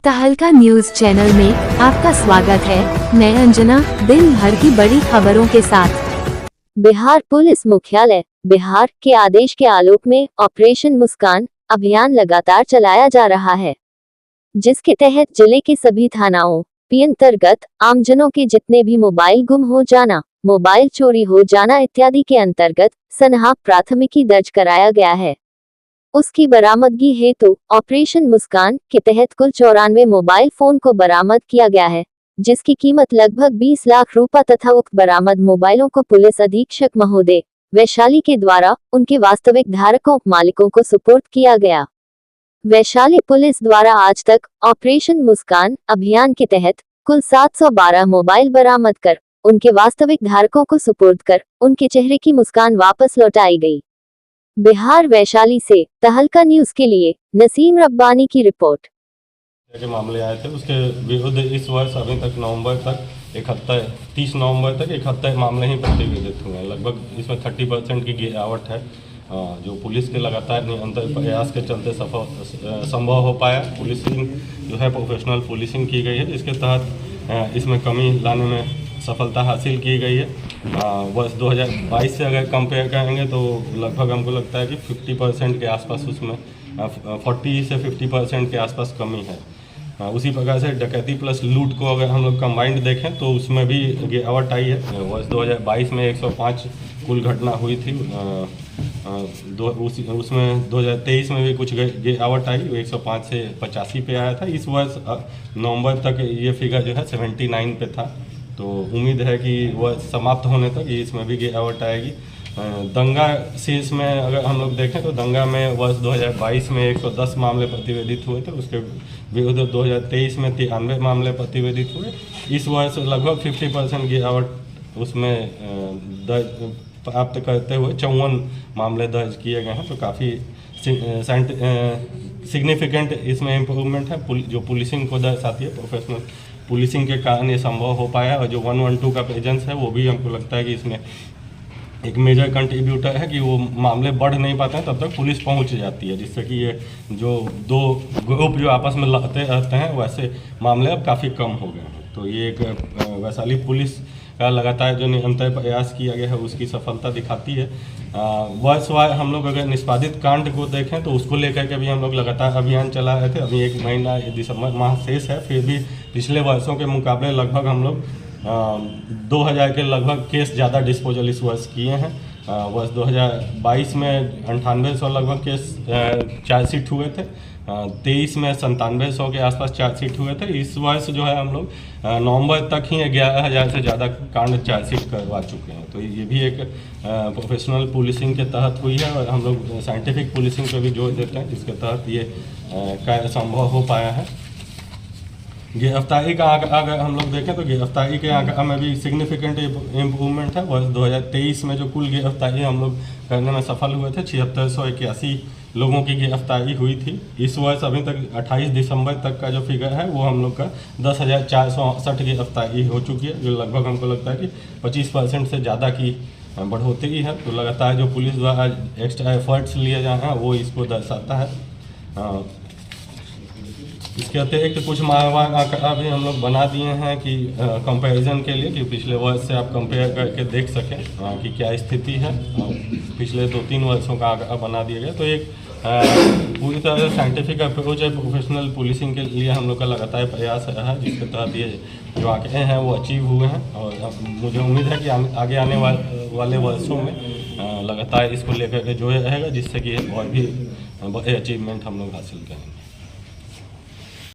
तहलका news channel में आपका स्वागत है। मैं अंजना दिन भर की बड़ी खबरों के साथ। बिहार पुलिस मुख्यालय बिहार के आदेश के आलोक में ऑपरेशन मुस्कान अभियान लगातार चलाया जा रहा है, जिसके तहत जिले के सभी थानाओं पी अंतर्गत आमजनों के जितने भी मोबाइल गुम हो जाना, मोबाइल चोरी हो जाना इत्यादि के अंतर्गत सनहा प्राथमिकी दर्ज कराया गया है। उसकी बरामदगी हेतु ऑपरेशन मुस्कान के तहत कुल 94 मोबाइल फोन को बरामद किया गया है, जिसकी कीमत लगभग 20 लाख रुपए तथा उक्त बरामद मोबाइलों को पुलिस अधीक्षक महोदय वैशाली के द्वारा उनके वास्तविक धारकों मालिकों को सुपुर्द किया गया। वैशाली पुलिस द्वारा आज तक ऑपरेशन मुस्कान अभियान के तहत कुल 712 मोबाइल बरामद कर उनके वास्तविक धारकों को सुपुर्द कर उनके चेहरे की मुस्कान वापस लौटाई गई। बिहार वैशाली से तहलका न्यूज के लिए नसीम रब्बानी की रिपोर्ट। के मामले आए थे उसके विरुद्ध इस वर्ष अभी तक 30 नवंबर तक 71 मामले ही प्रतिवेदित हुए हैं। लगभग इसमें 30% की गिरावट है, जो पुलिस के लगातार निरंतर प्रयास के चलते संभव हो पाया। पुलिसिंग जो है प्रोफेशनल पुलिसिंग की गई है, जिसके तहत इसमें कमी लाने में सफलता हासिल की गई है। वर्ष 2022 से अगर कंपेयर करेंगे तो लगभग हमको लगता है कि 50% के आसपास उसमें 40 से 50% के आसपास कमी है। उसी प्रकार से डकैती प्लस लूट को अगर हम लोग कंबाइंड देखें तो उसमें भी गिरावट आई है। वर्ष 2022 में 105 कुल घटना हुई थी, उसमें 2023 में भी कुछ गिरावट आई, 105 से 85 पे आया था। इस वर्ष नवंबर तक ये फिगर जो है 79 पे था, तो उम्मीद है कि वह समाप्त होने तक इसमें भी गिरावट आएगी। दंगा शेष में अगर हम लोग देखें तो दंगा में वर्ष 2022 में 110 मामले प्रतिवेदित हुए थे, उसके विरुद्ध 2023 में 93 मामले प्रतिवेदित हुए। इस वर्ष लगभग 50% गिरावट उसमें प्राप्त करते हुए 54 मामले दर्ज किए गए हैं, तो काफ़ी सिग्निफिकेंट इसमें इम्प्रूवमेंट है, जो पुलिसिंग को दर्शाती है। प्रोफेशनल पुलिसिंग के कारण ये संभव हो पाया, और जो 112 का प्रेजेंस है वो भी हमको लगता है कि इसमें एक मेजर कंट्रीब्यूटर है कि वो मामले बढ़ नहीं पाते हैं तब तक पुलिस पहुंच जाती है, जिससे कि ये जो दो ग्रुप जो आपस में लड़ते रहते हैं वैसे मामले अब काफ़ी कम हो गए हैं। तो ये एक वैशाली पुलिस का लगातार जो निरंतर प्रयास किया गया है उसकी सफलता दिखाती है। वर्षवार हम लोग अगर निष्पादित कांड को देखें तो उसको लेकर के भी हम लोग लगातार अभियान चला रहे थे। अभी 1 महीना दिसंबर माह शेष है, फिर भी पिछले वर्षों के मुकाबले लगभग हम लोग 2000 के लगभग केस ज़्यादा डिस्पोजल इस वर्ष किए हैं। वर्ष 2022 में 9800 लगभग केस चार्जशीट हुए थे, 23 में 9700 के आसपास चार्जशीट हुए थे। इस वर्ष जो है हम लोग नवंबर तक ही 11000 से ज़्यादा कांड चार्जशीट करवा चुके हैं। तो ये भी एक प्रोफेशनल पुलिसिंग के तहत हुई है, और हम लोग साइंटिफिक पुलिसिंग पे भी जोर देते हैं, जिसके तहत ये कार्य संभव हो पाया है। गिरफ्तारी का आंकड़ा अगर हम लोग देखें तो गिरफ्तारी के आंकड़ा में भी सिग्निफिकेंट इम्प्रूवमेंट है। वर्ष 2023 में जो कुल गिरफ्तारी हम लोग करने में सफल हुए थे, 7681 लोगों की गिरफ्तारी हुई थी। इस वर्ष अभी तक 28 दिसंबर तक का जो फिगर है वो हम लोग का 10,468 गिरफ्तारी हो चुकी है, जो लगभग हमको लगता है कि 25% से ज़्यादा की बढ़ोतरी है। तो लगातार जो पुलिस द्वारा एक्स्ट्रा एफर्ट्स लिए जा रहे हैं वो इसको दर्शाता है। इसके अतिरिक्त कुछ माहवार आंकड़ा भी हम लोग बना दिए हैं कि कंपैरिजन के लिए, कि पिछले वर्ष से आप कंपेयर करके देख सकें कि क्या स्थिति है। पिछले 2-3 वर्षों का आंकड़ा बना दिया गया। तो एक पूरी तरह से साइंटिफिक अप्रोच है प्रोफेशनल पुलिसिंग के लिए हम लोग का लगातार प्रयास रहा है, जिसके तहत ये जो आंकड़े हैं वो अचीव हुए हैं। और मुझे उम्मीद है कि आगे आने वाले वर्षों में लगातार इसको लेकर के जो रहेगा, जिससे कि और भी बड़े अचीवमेंट हम लोग हासिल करेंगे।